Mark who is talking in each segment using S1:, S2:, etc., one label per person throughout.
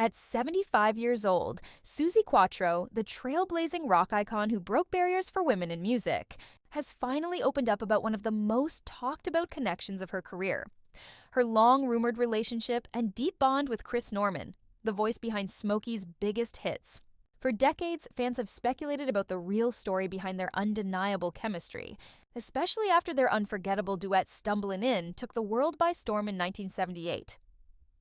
S1: At 75 years old, Suzi Quatro, the trailblazing rock icon who broke barriers for women in music, has finally opened up about one of the most talked about connections of her career. Her long-rumored relationship and deep bond with Chris Norman, the voice behind Smokey's biggest hits. For decades, fans have speculated about the real story behind their undeniable chemistry, especially after their unforgettable duet Stumblin In took the world by storm in 1978.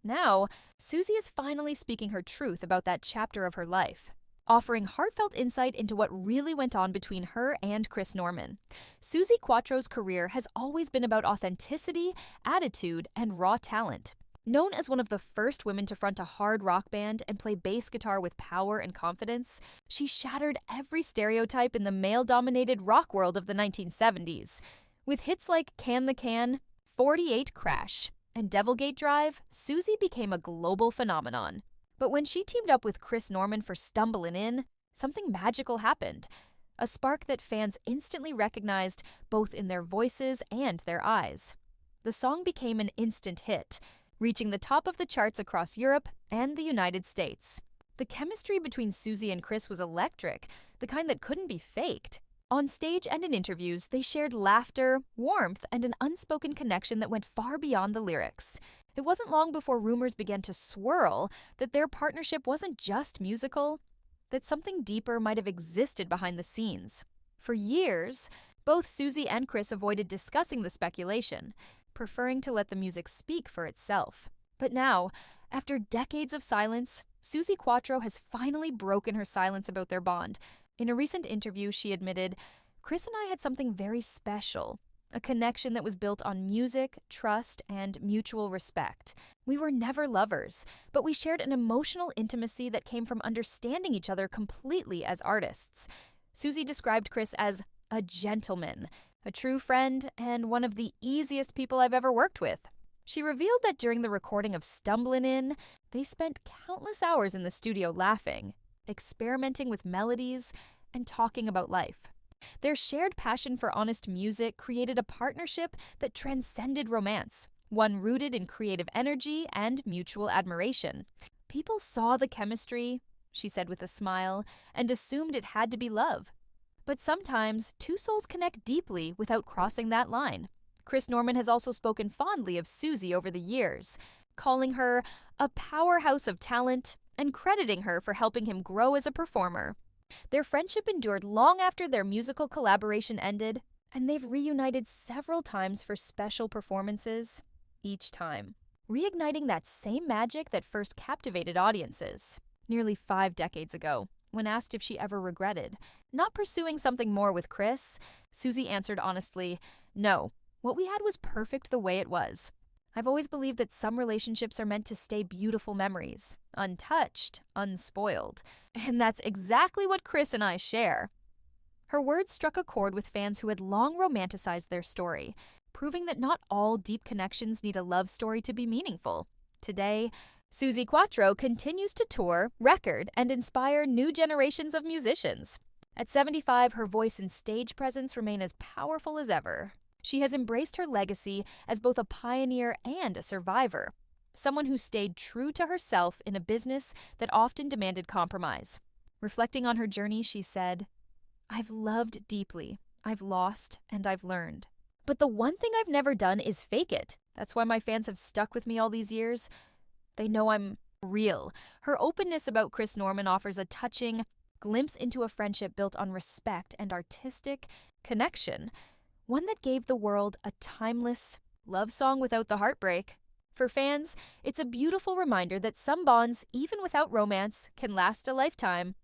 S1: Now, Suzi is finally speaking her truth about that chapter of her life, offering heartfelt insight into what really went on between her and Chris Norman. Suzi Quatro's career has always been about authenticity, attitude, and raw talent. Known as one of the first women to front a hard rock band and play bass guitar with power and confidence, she shattered every stereotype in the male-dominated rock world of the 1970s. With hits like Can the Can, 48 Crash, and Devilgate Drive, Suzi became a global phenomenon. But when she teamed up with Chris Norman for Stumblin' In, something magical happened. A spark that fans instantly recognized both in their voices and their eyes. The song became an instant hit, reaching the top of the charts across Europe and the United States. The chemistry between Suzi and Chris was electric, the kind that couldn't be faked. On stage and in interviews, they shared laughter, warmth, and an unspoken connection that went far beyond the lyrics. It wasn't long before rumors began to swirl that their partnership wasn't just musical, that something deeper might have existed behind the scenes. For years, both Suzi and Chris avoided discussing the speculation, preferring to let the music speak for itself. But now, after decades of silence, Suzi Quatro has finally broken her silence about their bond. In a recent interview, she admitted, "Chris and I had something very special, a connection that was built on music, trust, and mutual respect. We were never lovers, but we shared an emotional intimacy that came from understanding each other completely as artists." Suzi described Chris as a gentleman, a true friend, and one of the easiest people I've ever worked with. She revealed that during the recording of Stumblin' In, they spent countless hours in the studio laughing, experimenting with melodies, and talking about life. Their shared passion for honest music created a partnership that transcended romance, one rooted in creative energy and mutual admiration. "People saw the chemistry," she said with a smile, "and assumed it had to be love. But sometimes, two souls connect deeply without crossing that line." Chris Norman has also spoken fondly of Suzi over the years, calling her a powerhouse of talent and crediting her for helping him grow as a performer. Their friendship endured long after their musical collaboration ended, and they've reunited several times for special performances, each time reigniting that same magic that first captivated audiences. Nearly 5 decades ago, when asked if she ever regretted not pursuing something more with Chris, Suzi answered honestly, "No, what we had was perfect the way it was. I've always believed that some relationships are meant to stay beautiful memories, untouched, unspoiled. And that's exactly what Chris and I share." Her words struck a chord with fans who had long romanticized their story, proving that not all deep connections need a love story to be meaningful. Today, Suzi Quatro continues to tour, record, and inspire new generations of musicians. At 75, her voice and stage presence remain as powerful as ever. She has embraced her legacy as both a pioneer and a survivor, someone who stayed true to herself in a business that often demanded compromise. Reflecting on her journey, she said, "I've loved deeply, I've lost, and I've learned. But the one thing I've never done is fake it. That's why my fans have stuck with me all these years. They know I'm real." Her openness about Chris Norman offers a touching glimpse into a friendship built on respect and artistic connection, one that gave the world a timeless love song without the heartbreak. For fans, it's a beautiful reminder that some bonds, even without romance, can last a lifetime.